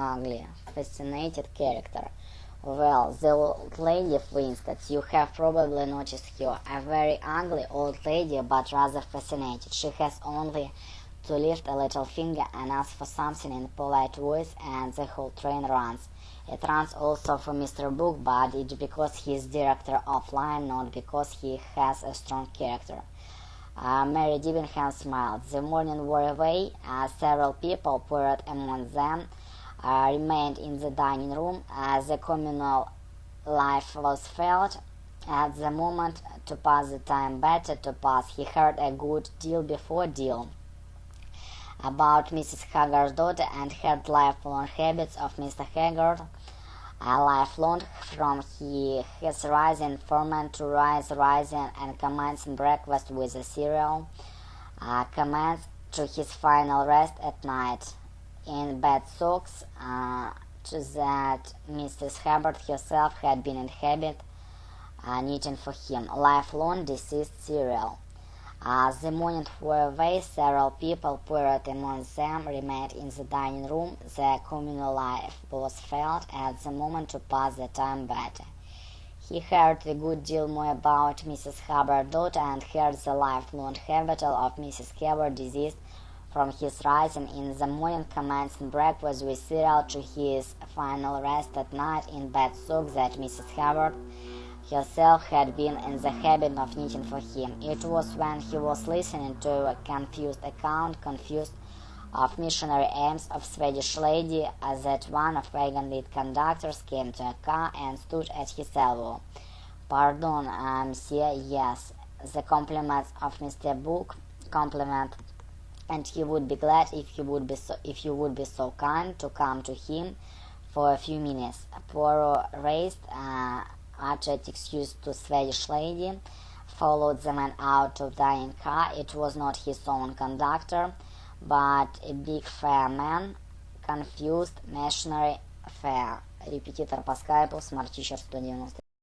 ugly, fascinated character. Well, the old lady, for instance, you have probably noticed her, a very ugly old lady, but rather fascinated. She has only to lift a little finger and ask for something in a polite voice, and the whole train runs. It runs also for Mr. Book, but it's because he is director of line, not because he has a strong character. Mary Debenham smiled. The morning wore away. Several people, Poirot among them, remained in the dining room. The communal life was felt. At the moment to pass the time better to pass. He heard a good deal before deal about Mrs. Haggard's daughter and heard lifelong habits of Mr. Haggard. Lifelong from his rising ferment to rising and commencing breakfast with a cereal, commenced to his final rest at night in bed socks, to that Mrs. Haggard herself had been in habit knitting for him. Lifelong deceased cereal. The morning wore away. Several people, Poirot among them, remained in the dining room. The communal life was felt at the moment to pass the time better. He heard a good deal more about Mrs. Hubbard's daughter and heard the lifelong habit of Mrs. Hubbard deceased from his rising in the morning, commencing breakfast with cereal, to his final rest at night in bed socks, that Mrs. Hubbard herself had been in the habit of knitting for him. It was when he was listening to a confused account, of missionary aims of Swedish lady, that one of wagon lead conductors came to a car and stood at his elbow. Pardon, monsieur, yes, the compliments of Mr. Book, compliment, and he would be glad if you would be so kind to come to him for a few minutes. Poirot raised uttered excuse to Swedish lady, followed the man out of dining car. It was not his own conductor, but a big fair man, confused, missionary fair. Репетитор по скайпу, Smart Teacher 190.